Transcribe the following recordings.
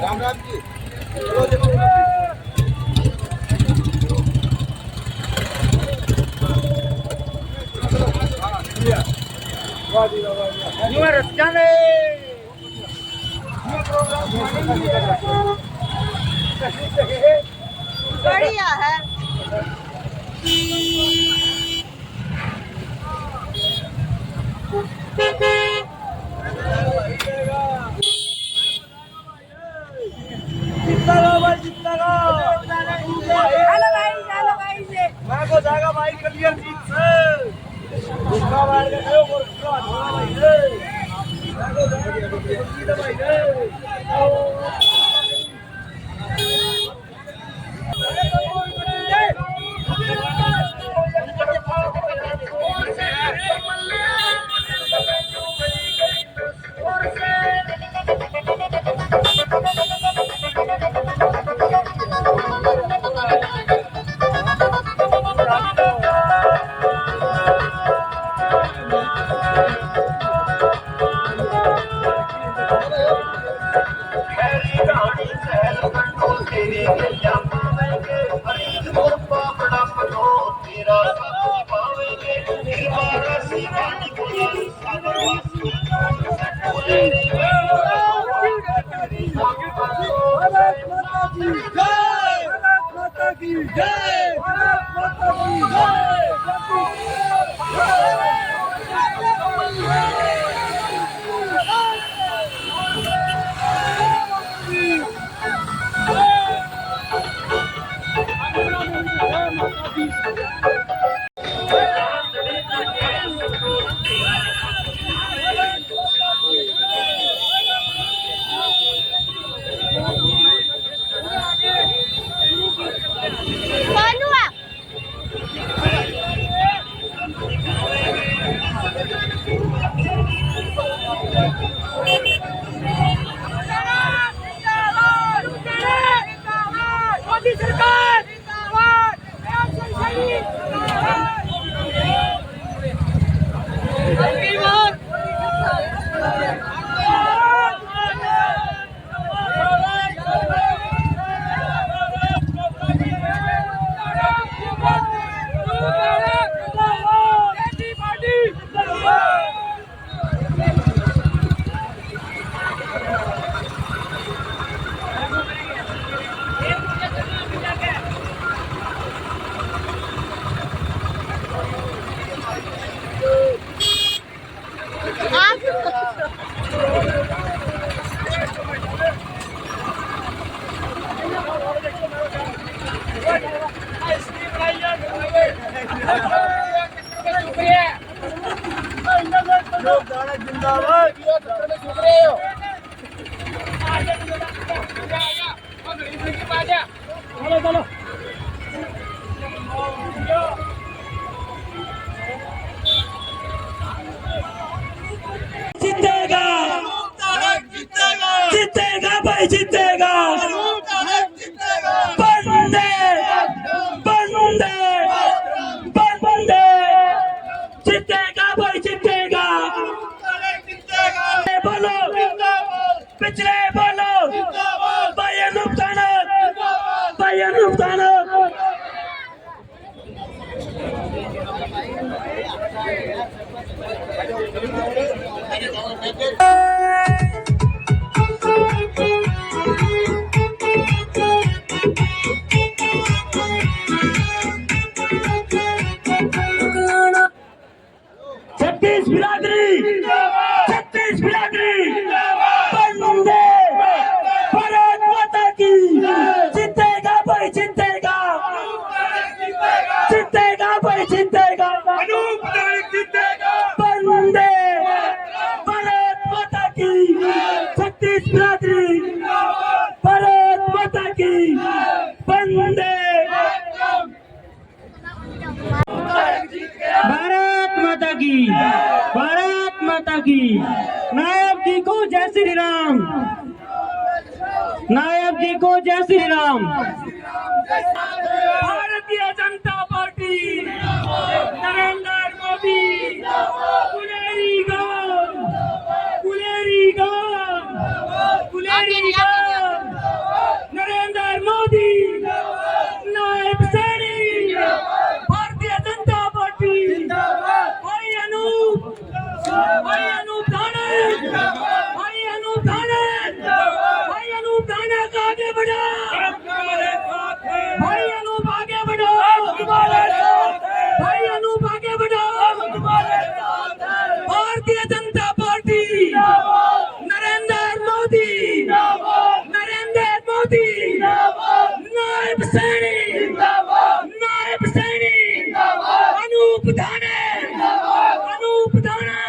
राम राम जी। बढ़िया है। को जाएगा भाई क्लियर जीत से उसका मार के गयो और उसका अच्छा भाई मैं को जाएगा जीत भाई जीतेगा भाई जीतेगा बंदे बंदे बंदे जीतेगा भाई जीतेगा बोलो पिछले बोलो भाई नुकसान भाई नुकसान छत्तीस बिरादरी बंदे भारत माता की जीतेगा भाई जीतेगा जीतेगा भाई जीतेगा बंदे भारत माता की छत्तीस बिरादरी भारत माता की बंदे भारत माता की भारत माता की। नायक जी को जय श्री राम। नायक जी को जय श्री राम। भारतीय जनता पार्टी, नरेंद्र मोदी, कुलेरी गांव, कुलेरी गांव, कुलेरी गांव, नरेंद्र मोदी, नायब सैनी, भारतीय जनता पार्टी, भाई अनूप धाने, भाई अनूप धाने, भाई अनूप धाने का आगे बढ़ा, भाई अनूप आगे बढ़ो, भाई अनूप आगे बढ़ो। भारतीय जनता पार्टी, नरेंद्र मोदी, नरेंद्र मोदी, नायब सैनी, नायब सैनी, अनूप धाने, अनूप धाने,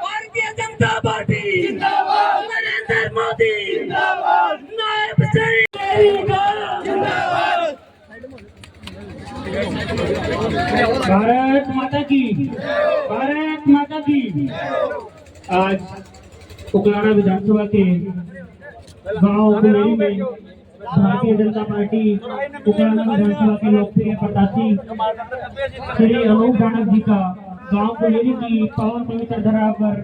भारतीय जनता पार्टी, नरेंद्र मोदी, नायब सैनी। भारत माता की, भारत माता की। आज उकलाना विधानसभा के गांव कुलेरी में भारतीय जनता पार्टी उकलाना विधानसभा के लोकप्रिय प्रत्याशी श्री अनूप धाने जी का गांव कुलेरी की पावन पवित्र धरा पर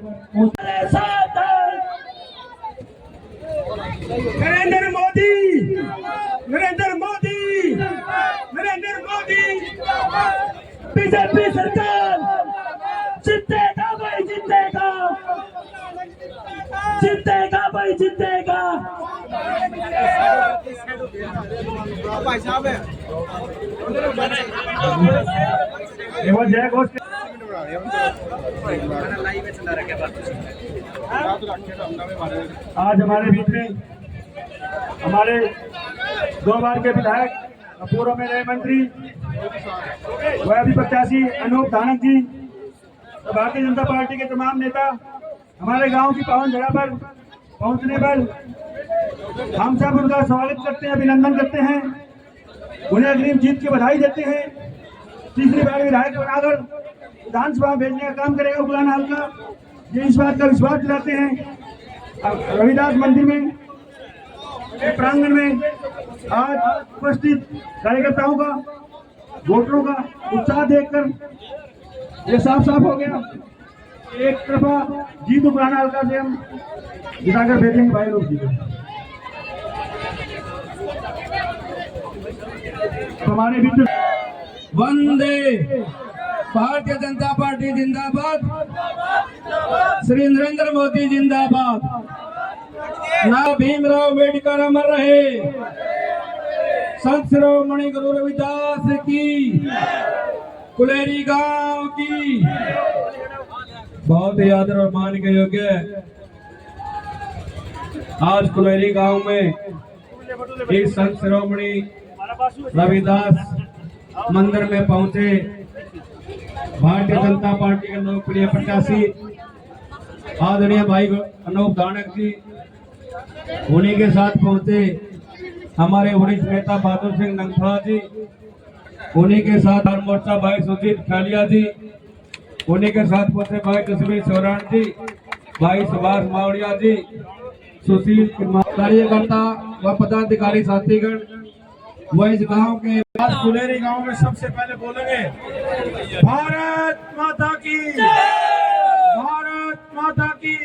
नरेंद्र मोदी, नरेंद्र मोदी, नरेंद्र मोदी, बीजेपी सरकार जीतेगा भाई, जीतेगा, जीतेगा भाई, जीतेगा। भाई साहब है जय घोष। आज हमारे बीच में हमारे 2 बार के विधायक, पूर्व में रहे मंत्री, वह अभी प्रत्याशी अनूप धाने जी, भारतीय जनता पार्टी के तमाम नेता हमारे गांव की पावन धरा पर पहुंचने पर हम सब उनका स्वागत करते हैं, अभिनंदन करते हैं, उन्हें अग्रिम जीत की बधाई देते हैं। तीसरी बार विधायक बनाकर विधानसभा भेजने का काम करेगा उकलाना हल्का, ये इस बात का विश्वास दिलाते हैं। रविदास मंदिर में प्रांगण में आज उपस्थित कार्यकर्ताओं का, वोटरों का उत्साह देखकर ये साफ साफ हो गया। एक तरफा जीत उकलाना हल्का से हम जिताकर भेजेंगे भाई लोग जी। हमारे बीच वंदे भारतीय जनता पार्टी जिंदाबाद, श्री नरेंद्र मोदी जिंदाबाद, ना भीमराव अम्बेडकर अमर रहे, संत शिरोमणि गुरु रविदास की, कुलेरी गांव की। बहुत ही आदर और मान के योग्य आज कुलेरी गांव में इस संत शिरोमणि रविदास मंदिर में पहुंचे भारतीय जनता पार्टी के लोकप्रिय प्रत्याशी आदरणीय भाई अनूप धाने जी, उन्हीं के साथ पहुंचे हमारे वरिष्ठ नेता बहादुर सिंह नंगफा जी, उन्हीं के साथ मोर्चा भाई सुजीत खालिया जी, उन्हीं के साथ पहुंचे भाई जसवीर सोरान जी, भाई सुभाष मावड़िया जी, सुशील कार्यकर्ता व पदाधिकारी साथीगण वो इस गांव के आज कुलेरी गांव में सबसे पहले बोलेंगे भारत माता की, भारत माता की,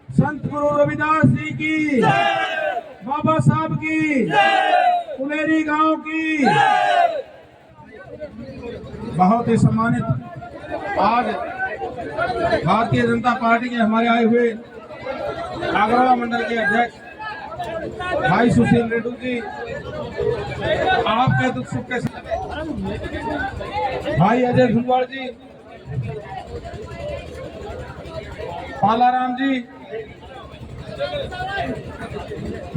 संत गुरु रविदास जी की, बाबा साहब की, कुलेरी गांव की। बहुत ही सम्मानित आज भारतीय जनता पार्टी के हमारे आए हुए आगरवा मंडल के अध्यक्ष भाई सुशील रेड्डी जी, आपके दुख सुख के भाई अजय धुलवाड़ जी, पालाराम जी,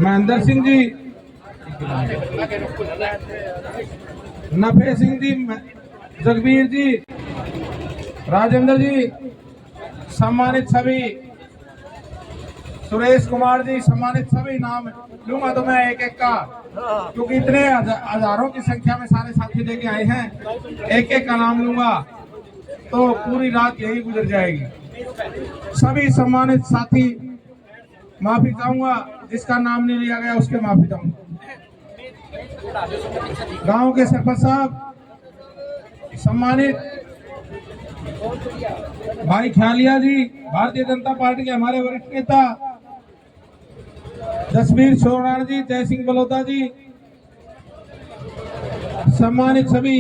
महेंद्र सिंह जी, नफे सिंह जी, जगबीर जी, राजेंद्र जी, सम्मानित सभी, सुरेश कुमार जी, सम्मानित सभी। नाम लूंगा तो मैं एक एक का, क्योंकि इतने हजारों की संख्या में सारे साथी लेके आए हैं, एक एक का नाम लूंगा। तो पूरी रात यही गुजर जाएगी। सभी सम्मानित साथी, माफी चाहूंगा जिसका नाम नहीं लिया गया उसके माफी चाहूंगा। गांव के सरपंच साहब, सम्मानित भाई ख्यालिया जी, भारतीय जनता पार्टी के हमारे वरिष्ठ नेता जसवीर छोराण जी, जय सिंह बलोदा जी, सम्मानित सभी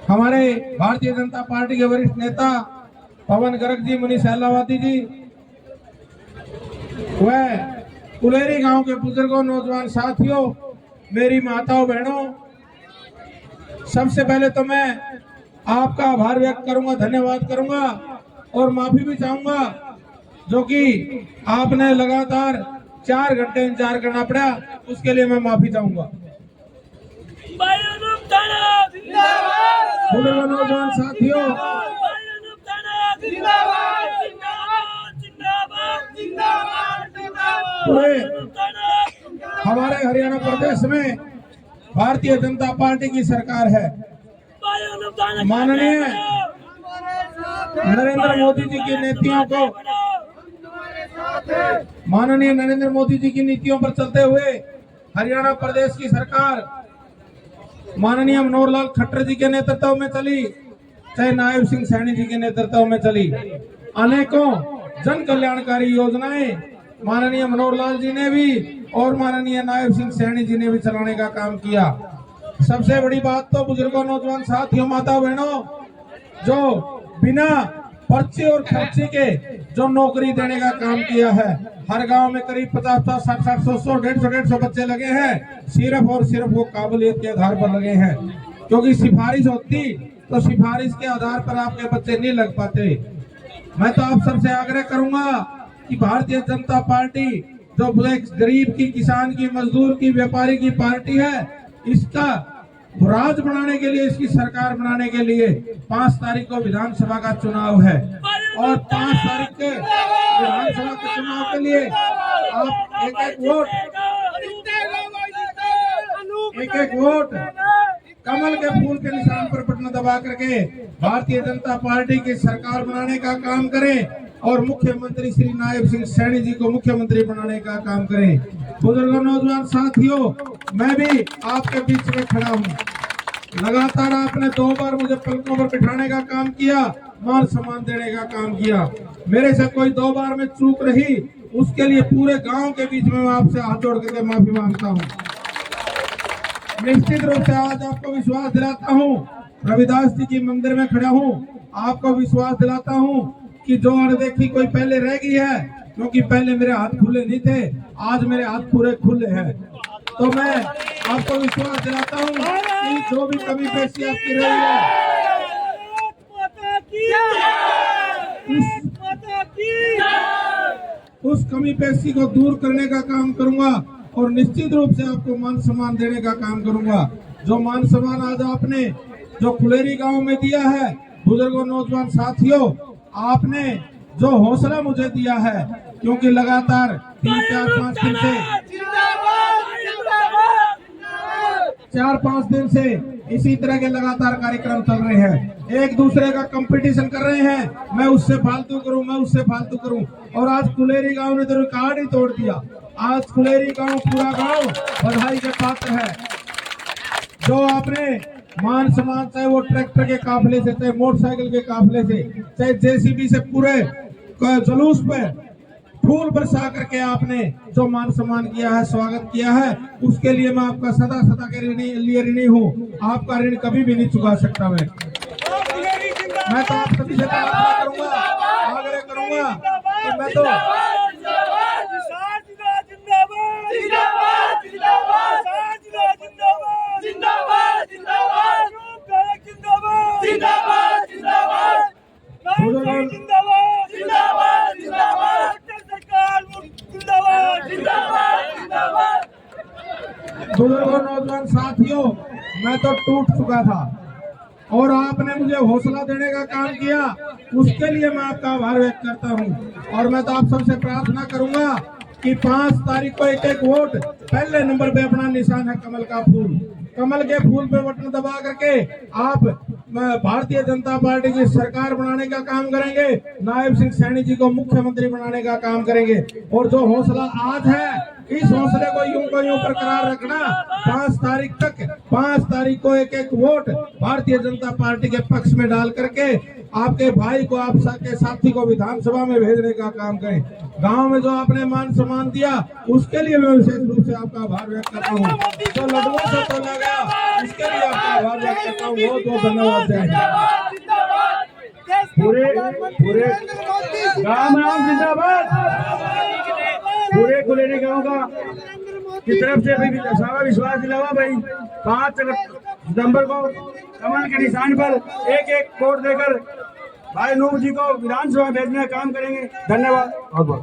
हमारे भारतीय जनता पार्टी के वरिष्ठ नेता पवन गर्ग जी, मनीष अहलावादी जी, वह कुलेरी गांव के बुजुर्गों, नौजवान साथियों, मेरी माताओं बहनों, सबसे पहले तो मैं आपका आभार व्यक्त करूंगा, धन्यवाद करूंगा और माफी भी चाहूंगा जो कि आपने लगातार 4 घंटे इंतजार करना पड़ा, उसके लिए मैं माफी चाहूंगा। बुजुर्गों, नौजवान साथियों, पूरे हमारे हरियाणा प्रदेश में भारतीय जनता पार्टी की सरकार है। माननीय नरेंद्र मोदी जी की नीतियों को, माननीय नरेंद्र मोदी जी की नीतियों पर चलते हुए हरियाणा प्रदेश की सरकार माननीय मनोहर लाल खट्टर जी के नेतृत्व में चली, चाहे नायब सिंह सैनी जी के नेतृत्व में चली। अनेकों जन कल्याणकारी योजनाएं माननीय मनोहर लाल जी ने भी और माननीय नायब सिंह सैनी जी ने भी चलाने का काम किया। सबसे बड़ी बात तो बुजुर्गों, नौजवान साथियों, माता बहनों, जो बिना पर्चे और खर्चे के जो नौकरी देने का काम किया है, हर गांव में करीब 50-50, 60-60, 100-100, 150-150 बच्चे लगे हैं, सिर्फ और सिर्फ वो काबिलियत के आधार पर लगे हैं, क्योंकि सिफारिश होती तो सिफारिश के आधार पर आपके बच्चे नहीं लग पाते। मैं तो आप सबसे आग्रह करूंगा कि भारतीय जनता पार्टी जो गरीब की, किसान की, मजदूर की, व्यापारी की पार्टी है, इसका राज बनाने के लिए, इसकी सरकार बनाने के लिए 5 तारीख को विधानसभा का चुनाव है और 5 तारीख के विधानसभा के चुनाव के लिए आप एक वोट कमल के फूल के निशान पर बटन दबा करके भारतीय जनता पार्टी की सरकार बनाने का काम करें और मुख्यमंत्री श्री नायब सिंह सैनी जी को मुख्यमंत्री बनाने का काम करें। बुजुर्गों, नौजवान साथियों, मैं भी आपके बीच में खड़ा हूँ। लगातार आपने 2 बार मुझे पलकों पर बिठाने का काम किया, मान सम्मान देने का काम किया। मेरे से कोई 2 बार में चूक रही, उसके लिए पूरे गांव के बीच में मैं आपसे हाथ जोड़ करके माफी मांगता हूँ। निश्चित रूप से आज आपको विश्वास दिलाता हूँ, रविदास जी की मंदिर में खड़ा हूँ, आपको विश्वास दिलाता हूँ कि जो अनदेखी कोई पहले रह गई है, क्योंकि पहले मेरे हाथ खुले नहीं थे, आज मेरे हाथ पूरे खुले हैं। तो मैं आपको विश्वास दिलाता हूँ कि जो भी कमी पेशी आपकी रही है, उस कमी पेशी को दूर करने का काम करूंगा और निश्चित रूप से आपको मान सम्मान देने का काम करूंगा। जो मान सम्मान आज आपने जो कुलेरी गांव में दिया है, बुजुर्गों, नौजवान साथियों, आपने जो हौसला मुझे दिया है, क्योंकि लगातार 3, 4, 5 दिन से 4-5 दिन से इसी तरह के लगातार कार्यक्रम चल रहे हैं, एक दूसरे का कंपटीशन कर रहे हैं, मैं उससे फालतू करूं, मैं उससे फालतू करूं, और आज कुलेरी गांव ने तो रिकॉर्ड ही तोड़ दिया। आज कुलेरी गांव, पूरा गांव बधाई के पात्र है। जो आपने मान सम्मान, चाहे वो ट्रैक्टर के काफिले से, चाहे मोटरसाइकिल के काफिले से, चाहे जेसीबी से, पूरे जुलूस पे फूल बरसा करके आपने जो मान सम्मान किया है, स्वागत किया है, उसके लिए मैं आपका सदा सदा के लिए ऋणी हूँ। आपका ऋण कभी भी नहीं चुका सकता। मैं तो आप सभी से प्रार्थना करूंगा, आग्रह करूंगा कि मैं तो बुजुर्गों, नौजवान साथियों, मैं तो टूट चुका था और आपने मुझे हौसला देने का काम किया, उसके लिए मैं आपका आभार व्यक्त करता हूं। और मैं तो आप सबसे प्रार्थना करूंगा कि 5 तारीख को एक वोट, पहले नंबर पे अपना निशान है कमल का फूल, कमल के फूल पे बटन दबा करके आप भारतीय जनता पार्टी की सरकार बनाने का काम करेंगे, नायब सिंह सैनी जी को मुख्यमंत्री बनाने का काम करेंगे। और जो हौसला आज है, इस हौसले को यूं बरकरार रखना। 5 तारीख को एक वोट भारतीय जनता पार्टी के पक्ष में डाल करके आपके भाई को, आप के साथी को विधानसभा में भेजने का काम करें। गांव में जो आपने मान सम्मान दिया, उसके लिए मैं विशेष रूप से आपका आभार व्यक्त करता हूँ। जो लड़ुओं से तोला गया, इसके लिए आपका आभार व्यक्त करता हूँ। बहुत बहुत धन्यवाद। पूरे गांव में आम जिंदाबाद। पूरे कुलेरी गांव का की तरफ से भी सारा विश्वास दिलावा भाई। 5 सितंबर को कमल के निशान पर एक वोट देकर भाई नूह जी को विधानसभा भेजने का काम करेंगे। धन्यवाद। बहुत बहुत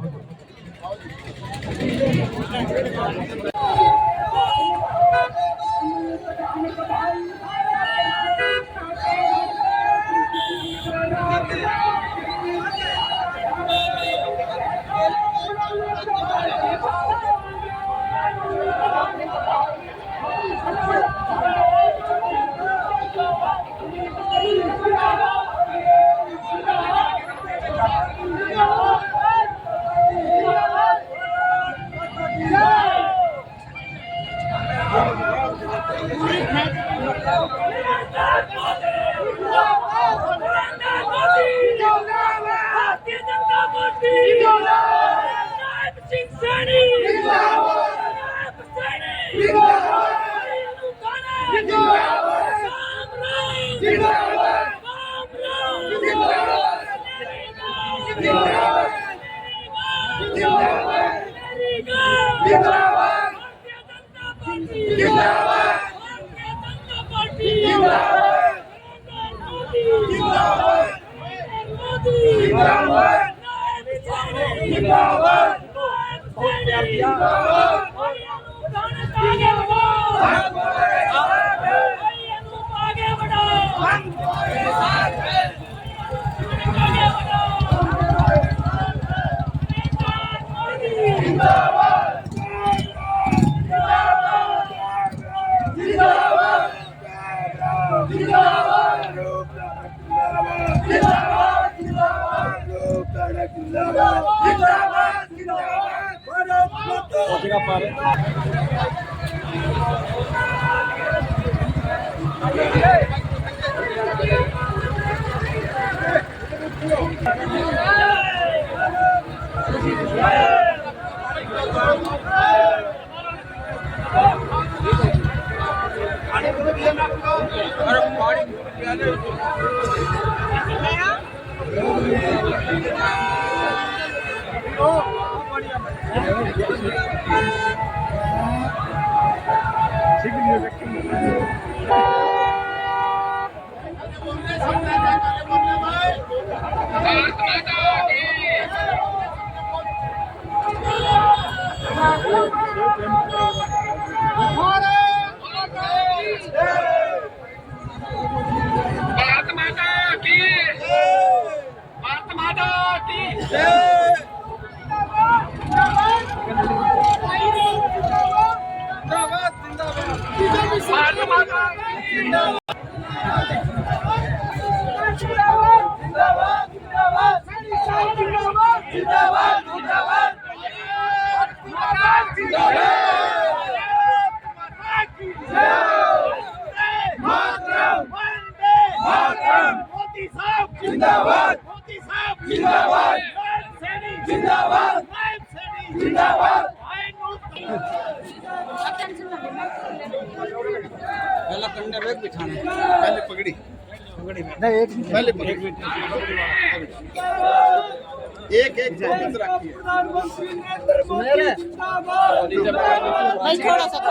भाई थोड़ा सा हो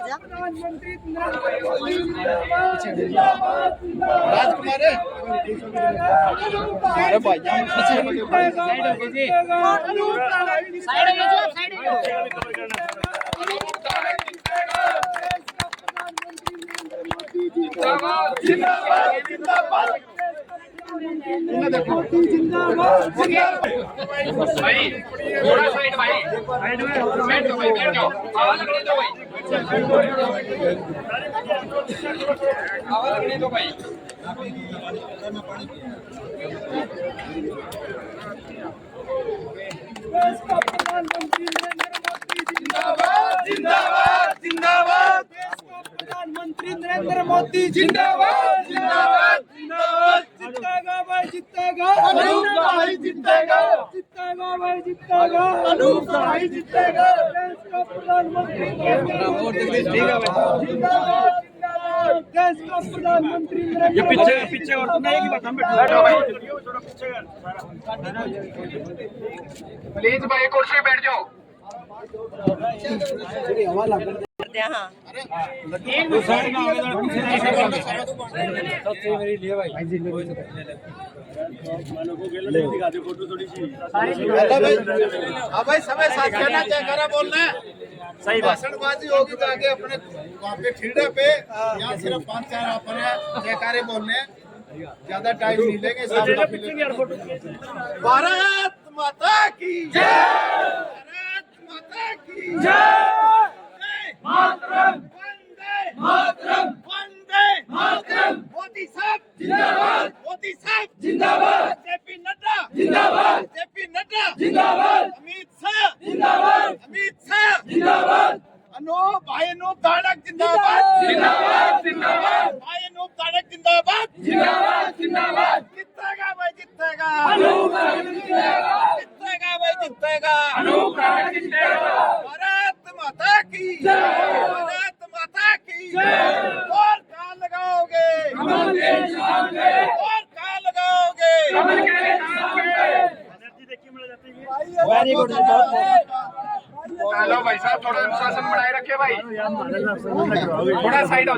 जा। राजकुमार अरे भाई थोड़ा साइड भाई, बैठ जाओ, आवाज लगने दो भाई, आवाज लगने दो भाई। देश का प्रधानमंत्री नरेंद्र मोदी जिंदाबाद जिंदाबाद जिंदाबाद देश का प्रधानमंत्री नरेंद्र मोदी जिंदाबाद जिंदाबाद जिंदाबाद जीतेगा भाई जीतेगा अनूप भाई जीतेगा, जीतेगा भाई जीतेगा अनूप भाई जीतेगा। देश का प्रधानमंत्री नरेंद्र मोदी जिंदाबाद जिंदाबाद देश का प्रधानमंत्री नरेंद्र मोदी पीछे और मैं एक ही बात हम बैठो भाई, थोड़ा पीछे प्लीज भाई कुर्सी पे बैठ जाओ। हाँ भाई समय साथ कहना जयकारा बोलना है। सही भाषणबाजी होगी तो आगे अपने वहाँ पे फील्ड पे यहाँ सिर्फ 5-4 अपने जयकारे बोलने हैं, ज्यादा टाइम नहीं लेंगे। भारत माता की जय, भारत माता की जय, मातरम वंदे मातरम वंदे मातरम। मोदी साहब जिंदाबाद, मोदी साहब जिंदाबाद, जेपी नड्डा जिंदाबाद, जेपी नड्डा जिंदाबाद, अमित शाह जिंदाबाद, अमित शाह जिंदाबाद, भाई अनूप धाड़क जिंदाबाद जिंदाबाद जिंदाबाद, भाई अनूप धाड़क जिंदाबाद जिंदाबाद जिंदाबाद। जीतेगा भाई जीतेगा, अनूप धाड़क जीतेगा, जीतेगा भाई जीतेगा, अनूप धाड़क जीतेगा। भारत माता की जय, भारत माता की जय। और कहाँ लगाओगे कमल के निशान पे, और कहाँ लगाओगे कमल के निशान पे। एनर्जी देखिए मिल जाती है। वेरी गुड हेलो भाई साहब, थोड़ा अनुशासन बनाए रखे भाई, थोड़ा साइड हो।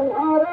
नारा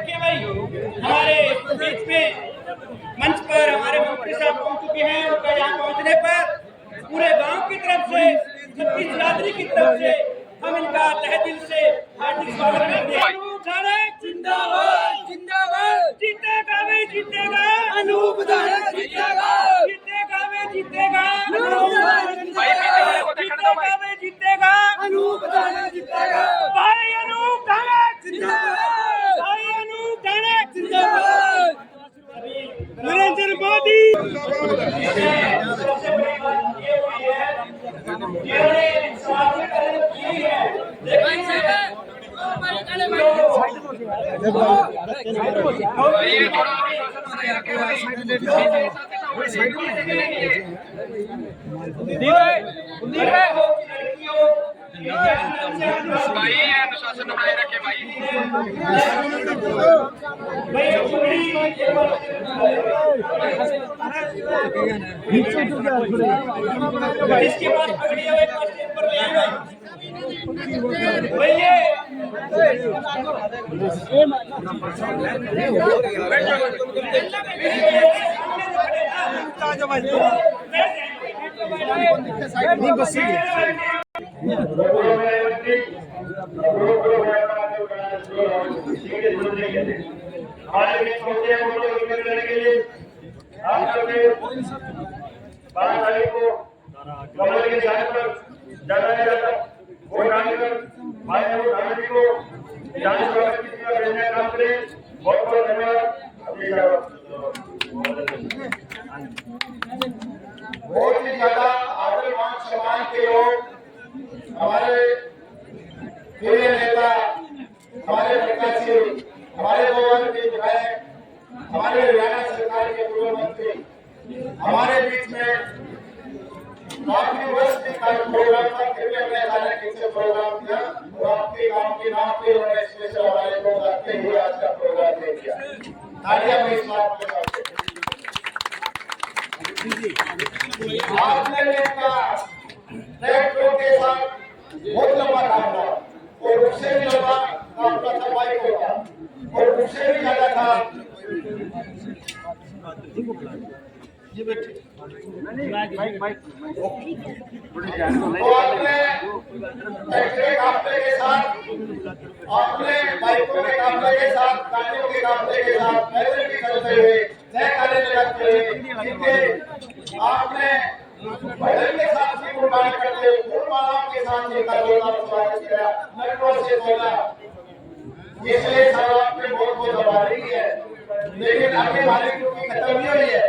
हमारे बीच में मंच पर हमारे मंत्री साहब पहुंच चुके हैं। उनका यहाँ पहुंचने पर पूरे गांव की तरफ से, छत्तीस बिरादरी की तरफ से हम इनका तहे दिल से हार्दिक स्वागत करते हैं। जिंदाबाद जिंदाबाद, जीतेगा वे जीतेगा, अनूप धानक जीतेगा, जीतेगा वे जीतेगा, जीतेगा वे जीतेगा, अनूप धानक जीतेगा, भाई अनूप धानक जिंदाबाद, भाई अनूप धानक जिंदाबाद, नरेंद्र मोदी। सबसे बड़ी बात ये हुई है, जिन्होंने स्वागत की है, अनुशासन बनाए रखे भाई। इसके बाद पकड़ी हुए पर ले आए भैया। हमारे बीच पहुंचे करने के लिए आप सभी 12 तारीख को कमल के स्थान पर जाना जाता वोट डालकर भाई अनूप धानक जी को विधानसभा की सीट भेजने का काम करें। बहुत बहुत धन्यवाद। बहुत ही ज्यादा आदर मान सम्मान के लोग हमारे प्रिय नेता, हमारे प्रत्याशी, हमारे गोवन के विधायक, हमारे हरियाणा सरकार के पूर्व मंत्री हमारे बीच में काफी वर्ष के प्रोग्राम था, फिर भी हमने अचानक इनसे प्रोग्राम किया और आपके गांव के नाम पे उन्होंने स्पेशल हमारे को रखते हुए आज का प्रोग्राम दे दिया। तालियां में इस बात को आपने ट्रैक्टरों के साथ बहुत लंबा काम था और उससे भी लंबा काम का था बाइकों का और उससे भी ज्यादा था तो आपने ट्रैक्टर काफले के साथ, आपने बाइकों के काफले के साथ, गाड़ियों के काफले के साथ पैदल भी चलते हुए तय कार्य लगाते हुए आपने भजन के साथ भी कुर्बानी करते हुए फूलमालाओं के साथ स्वागत किया, मेट्रो से बोला। इसलिए आपके मालिक की खत्म नहीं हुई है।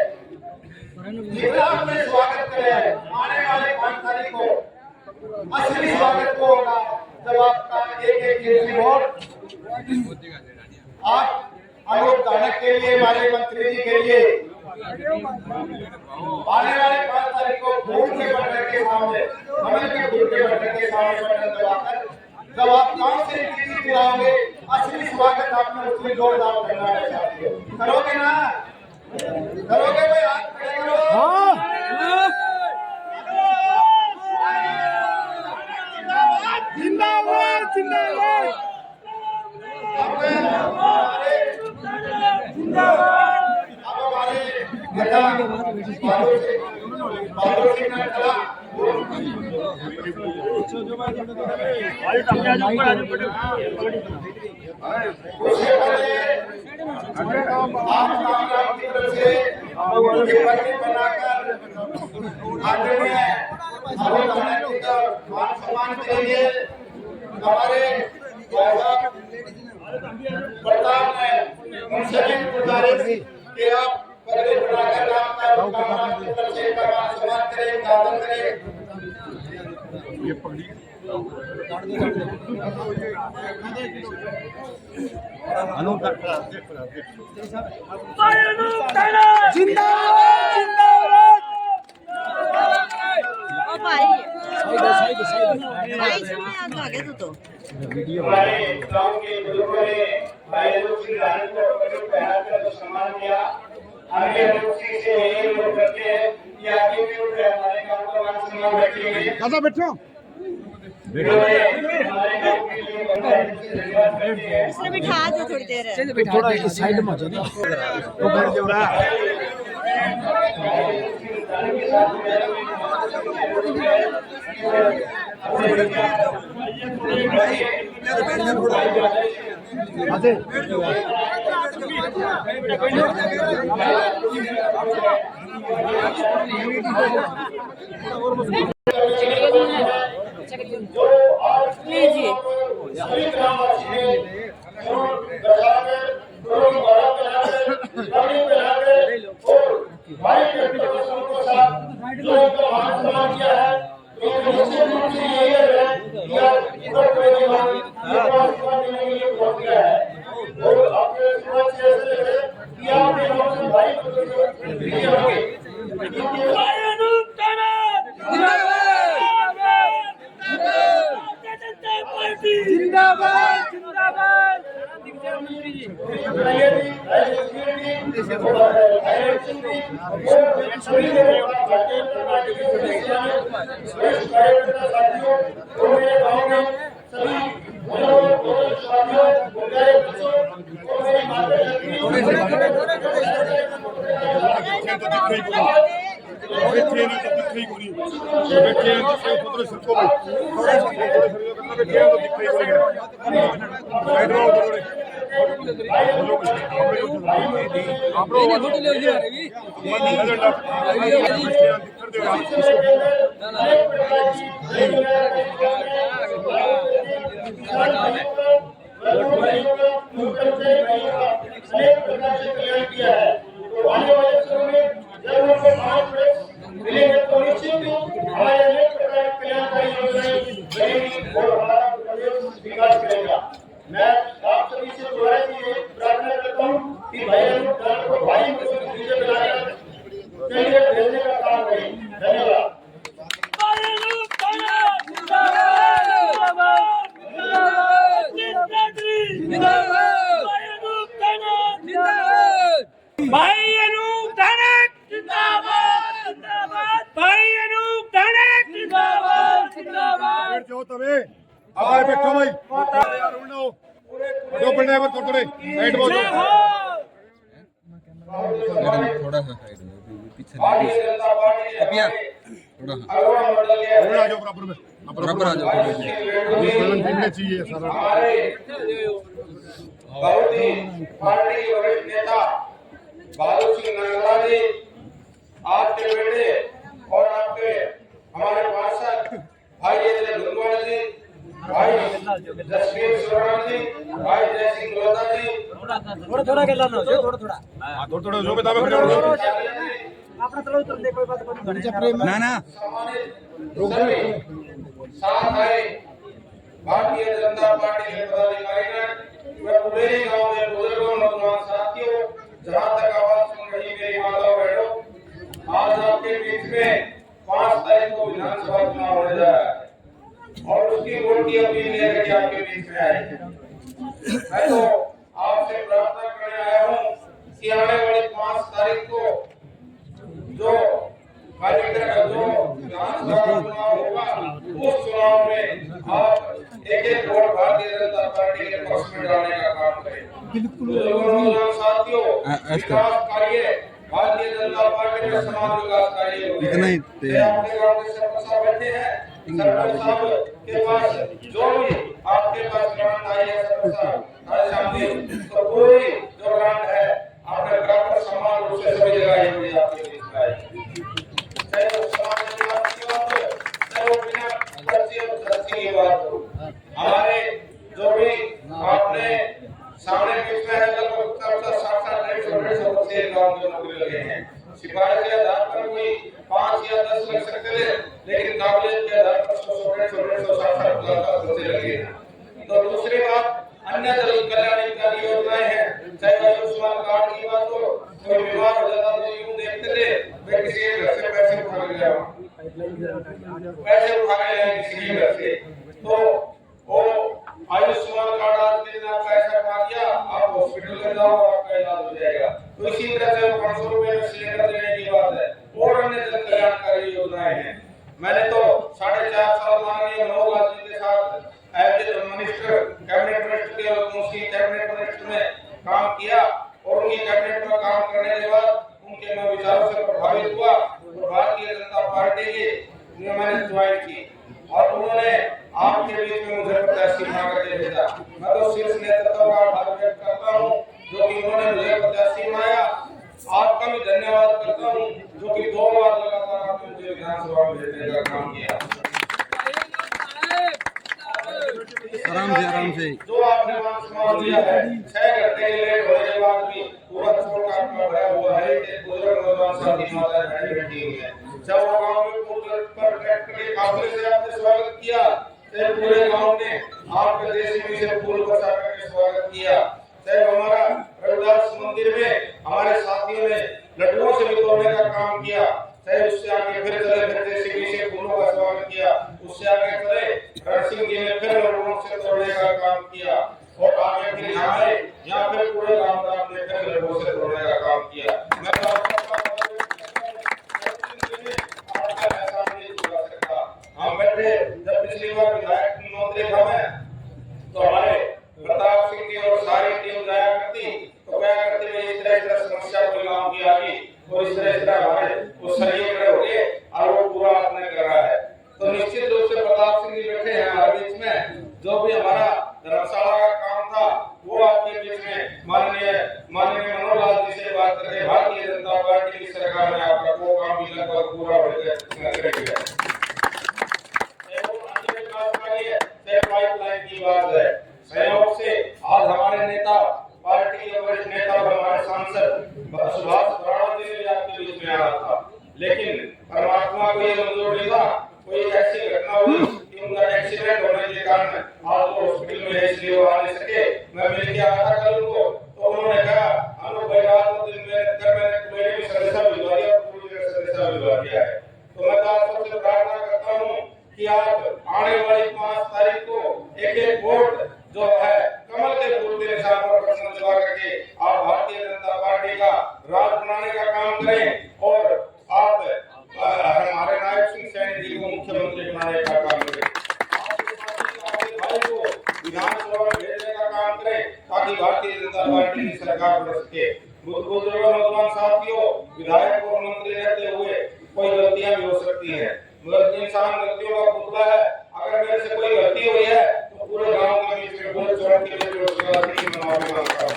जितना आपने स्वागत किया है आने वाले 5 तारीख को असली स्वागत को होगा जब आपका एक वोट आप अनूप धानक के लिए, हमारे मंत्री जी के लिए आने वाले 5 तारीख को फूल के बटन के सामने, कमल के फूल के बटन के सामने बटन दबाकर जब आप गांव से टीवी बुलाओगे असली स्वागत आपने उसमें जोरदार करना है साथियों। करोगे ना? करोगे भाई? हाथ खड़े करो। जिंदाबाद जिंदाबाद अब हमारे नेता बाबू सिंह ने कहा उससे पहले आप की तरफ से पट्टी बनाकर आदरणीय मान सम्मान करेंगे। हमारे प्रताप ने उनसे भी गुजारिश कि आप पट्टी बनाकर आपका की तरफ से मान सम्मान करें, आदर करें। ओ भाई भाई सुनिए आज आगे तो हमारे गांव के बुजुर्गों ने भाई अनूप सिंह धानक को पहनाकर सम्मान किया। आगे अनूप सिंह से यही लोग करते हैं कि आगे भी उनके हमारे गांव का मान सम्मान रखेंगे। दादा बैठो हमारे गांव के लिए धन्यवाद करते हैं। इसने बिठा दो थोड़ी देर थोड़ा साइड में जाओ तो घर जो रहा लीजिए जिंदाबाद जिंदाबाद मैं आप सभी से दोबारा ये प्रार्थना करता हूँ कि भाई अनूप धानक को भाई भेजने का काम करें। धन्यवाद। भाई अनूप धानक जिंदाबाद, भाई अनूप धानक जिंदाबाद, जिंदाबाद। जो तबे आए बैठो भाई यार उड़ो दो बंदे पर थोड़े साइड में थोड़ा सा साइड में पीछे अभिया थोड़ा आ जाओ बराबर में बराबर आ जाओ चाहिए सारा बहुत ही पार्टी के वरिष्ठ नेता बाबू सिंह नागरा जी, आपके बेटे और आपके हमारे पार्षद भाई धुनवाड़ा जी, भाई जसवीर सोरान जी, भाई जय सिंह लोधा जी, थोड़ा थोड़ा के लाना थोड़ा थोड़ा थोड़ा जो किताबें खड़े हो अपना चलो तो देखो बात बंद ना ना सभी साथ आए भारतीय जनता पार्टी के पदाधिकारीगण व पूरे गांव में बुजुर्गों नौजवान साथियों, जहां तक आवाज सुन रही मेरी माताओं बहनों, आज आपके बीच में 5 तारीख को विधानसभा चुनाव होने जा रहा है और उसकी वोट की अपील लेकर के आपके बीच में आए। मैं तो आपसे प्रार्थना करने आया हूँ कि आने वाली 5 तारीख को जो कार्यक्रम जो विधानसभा चुनाव होगा, उस चुनाव में आप एक वोट भारतीय जनता पार्टी के पक्ष में डालने का काम करें। नौजवान साथियों, विकास कार्य भारतीय जनता पार्टी का समाज विकास कार्य इतना ही आपके गांव के सरपंच साहब बैठे हैं, सरपंच साहब के पास जो भी आपके पास ग्रांट आई है, सरपंच साहब तो पूरी जो ग्रांट है आपने बराबर समान रूप से सभी जगह ये आपके बीच में आई, चाहे वो समाज की बात की बात हो, चाहे वो बिना खर्ची और खर्ची की बात हो। हमारे जो भी आपने सामने बीच में है, लगभग 60-150 बच्चे गांव में नौकरी लगे हैं। सिपाही के आधार पर कोई 5 या 10 लग सकते थे, लेकिन काबिलियत के आधार पर 100-150 बच्चे लगे हैं। तो दूसरी बात, अन्य जन कल्याणकारी योजनाएं हैं, चाहे आयुष्मान कार्ड की बात हो, कोई बीमार हो जाता तो यूं देखते थे वे किसी के घर से पैसे उठा के ले आओ, पैसे उठा के ले आए किसी के घर से, तो वो आयुष्मान कार्ड आज के दिन आपका ऐसा बना दिया, आप हॉस्पिटल में जाओ आपका इलाज हो जाएगा। तो इसी तरह से 500 रुपए में सिलेंडर देने की बात है और अन्य जन कल्याणकारी योजनाएं हैं। मैंने तो 4.5 साल माननीय मनोहर लाल जी के साथ एज मिनिस्टर कैबिनेट मिनिस्टर के उनकी कैबिनेट मिनिस्टर में काम किया और उनकी कैबिनेट में काम करने के बाद उनके मैं विचारों से प्रभावित हुआ और भारतीय जनता पार्टी की मैंने ज्वाइन की और उन्होंने आपके बीच में मुझे प्रत्याशी बना करके भेजा। मैं तो शीर्ष नेतृत्व का आभार व्यक्त करता हूँ जो कि उन्होंने मुझे प्रत्याशी बनाया। आपका भी धन्यवाद करता हूँ जो कि 2 बार लगातार आपने मुझे विधानसभा में भेजने का काम किया। आराम से जो आपने वहाँ समाज दिया है, 6 घंटे लेट होने के बाद भी पूरा छोड़ का भरा हुआ है। एक बुजुर्ग नौजवान साथी माताएं बहनें बैठी हुई हैं, जब वो गांव में पुल पर ट्रैक्टर के काफिले से आपने स्वागत किया, चाहे पूरे गांव ने आपके जेसीबी से पुल पर जाकर के स्वागत किया, चाहे हमारा रविदास मंदिर में हमारे साथियों ने लड्डुओं से बितौने का काम किया, चाहे उससे आगे फिर चले फिर जेसीबी से फूलों का स्वागत किया, उससे आगे चले रणसिंह जी ने फिर लड्डुओं से तोड़ने का काम किया और आगे फिर यहाँ फिर पूरे गांव का आपने फिर लड्डुओं से तोड़ने का काम किया। मैं तो आपका हम बैठे जब पिछली बार विधायक मंत्री था मैं, तो हमारे प्रताप सिंह की और सारी टीम जाया करती तो क्या करती है, इस तरह समस्या कोई गांव की आ गई और इस तरह हमारे वो सहयोग खड़े हो गए और वो पूरा आपने कर रहा है। तो निश्चित रूप से प्रताप सिंह जी बैठे हैं हमारे बीच में, जो भी हमारा धर्मशाला का काम था वो आपके बीच में माननीय मनोहर लाल जी से बात करके भारतीय जनता पार्टी की सरकार ने आपका वो काम भी लगभग पूरा हो गया। पाइपलाइन की बात है, सहयोग से आज हमारे नेता पार्टी के वरिष्ठ नेता और हमारे सांसद सुभाष बराड़ जी ने आपके बीच में आना था, लेकिन परमात्मा को ये मंजूर नहीं था, कोई ऐसी घटना हुई कि उनका एक्सीडेंट होने के कारण आज वो हॉस्पिटल में है, इसलिए वो आ नहीं सके। मैं मिल के आया था कल उनको, तो उन्होंने कहा हम लोग भाई रात को दिन में कर मैंने मेरे भी संदेशा भिजवा दिया और पूरी जगह संदेशा भिजवा दिया है। तो मैं तो आप सबसे प्रार्थना करता हूँ कि आप आने वाली 5 तारीख को एक वोट जो है कमल के फूल के निशान पर प्रश्न दबा करके आप भारतीय जनता पार्टी का राज बनाने का काम करें और आप हमारे नायब सिंह सैनी जी को मुख्यमंत्री बनाने का काम करें, भाई को विधानसभा में भेजने का काम करें ताकि भारतीय जनता पार्टी की सरकार बन सके। बुजुर्ग नौजवान साथियों, विधायक और मंत्री रहते हुए कोई गलतियां भी हो सकती हैं, मगर इंसान गलतियों का पुतला है। अगर मेरे से कोई गलती हुई है तो पूरे गांव के बीच में पूरे चरण के लिए माफी मांगता हूँ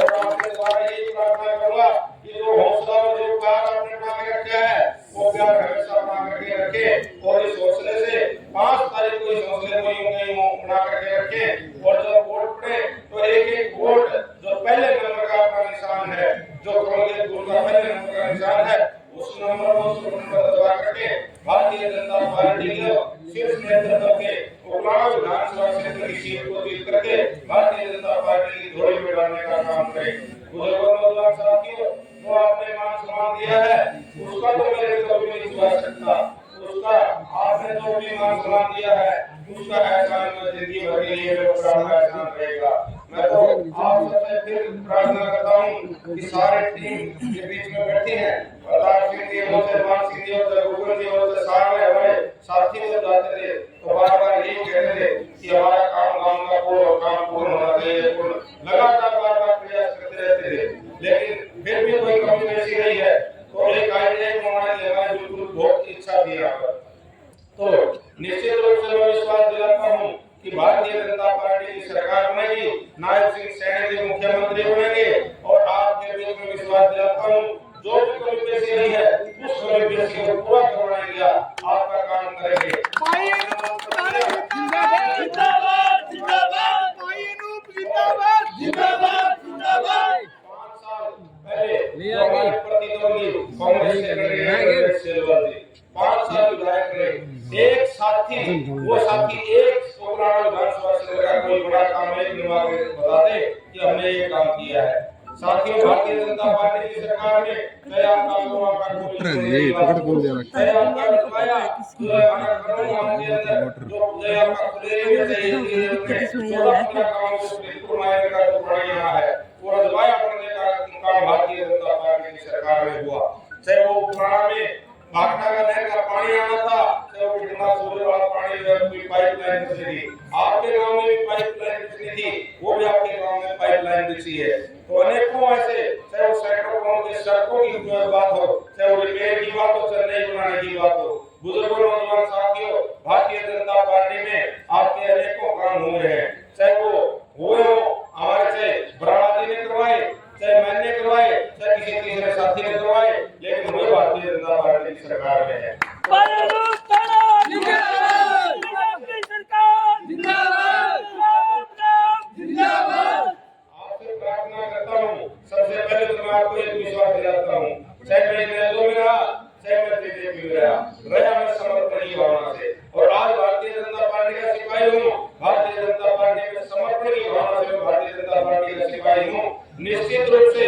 और आपके द्वारा यही प्रार्थना करूंगा कि जो हौसला और जो प्यार आपने बना के रखा है वो प्यार हमेशा बना करके रखे और इस हौसले से 5 तारीख को इस हौसले को यूं बुजुर्गों नौजवान साथियों, जो आपने मान सम्मान दिया है उसका तो मेरे कभी नहीं छुआ सकता, उसका आपने जो भी मान सम्मान दिया है उसका एहसान मैं जिंदगी भर के लिए मेरे ऊपर आपका एहसान रहेगा। मैं तो आप सबसे फिर प्रार्थना करता हूँ कि सारे टीम के बीच में बैठी हैं, प्रताप सिंह जी हो, मान सिंह जी हो, गुगल जी हो, सारे हमारे साथी लोग जाते थे तो बार बार यही कहते थे कि हमारा काम गांव का काम पूर्ण होना चाहिए, लगातार बार बार प्रयास करते रहते थे, लेकिन फिर भी कोई कमी ऐसी नहीं है। तो एक आइडिया हमारे लिए बिल्कुल बहुत इच्छा थी यहाँ पर, तो निश्चित रूप से मैं विश्वास दिलाता हूँ कि भारतीय जनता पार्टी की सरकार बनेगी, नायब सिंह सैनी जी मुख्यमंत्री बनेंगे और आपके बीच में विश्वास दिलाता हूँ जो भी कमी पेशी नहीं है उस कमी पेशी को पूरा करवाएंगे, आपका काम करेंगे। जिंदाबाद जिंदाबाद, मायूनूप जिंदाबाद जिंदाबाद जिंदाबाद। 5 साल पहले हमारे प्रतिद्वंदी कांग्रेस के सेलवाल जी 5 साल विधायक रहे, एक साथी वो साथी एक सोमनाथ विधानसभा क्षेत्र का कोई बड़ा काम एक निर्वाह के बता दे कि हमने ये काम किया है। साथियों, भारतीय जनता पार्टी की सरकार ने चाहे आपका लोगों का ये पकड़ कौन दे रखा है, आपका रखवाया जो हमारा करोड़ के अंदर जो जय आपका खुलेरी में चाहिए 14 गांव को बिल्कुल मायने का जो पड़ गया है वो रजवाया पड़ने का काम भारतीय जनता पार्टी की सरकार में हुआ। चाहे वो पुराना में भागना नहर का पानी आना था, चाहे वो कितना सोलर वाला पानी कोई पाइपलाइन बिछी थी, आपके गांव में भी पाइपलाइन बिछी थी, वो भी आपके गांव में पाइपलाइन बिछी है। तो अनेकों ऐसे, चाहे वो सैकड़ों गांव के सड़कों की बात हो, चाहे वो रिपेयर की बात हो, चाहे नई बनाने की बात हो, बुजुर्गों नौजवान साथियों, भारतीय जनता पार्टी में आपके अनेकों काम हुए हैं, चाहे वो हुए हो हमारे से बराड़ा जी ने करवाए, चाहे मैंने करवाए, चाहे किसी तीसरे साथी ने करवाए, लेकिन हुए भारतीय जनता पार्टी की सरकार में है। आपसे प्रार्थना करता हूँ, सबसे पहले तो मैं आपको एक विश्वास दिलाता हूँ, चाहे मैं नेहरू में रहा, चाहे मैं बीजेपी में रहा मैं समर्पण की भावना से, और आज भारतीय जनता पार्टी का सिपाही हूँ, भारतीय जनता पार्टी में समर्पण की भावना से भारतीय जनता पार्टी का सिपाही हूँ। निश्चित रूप से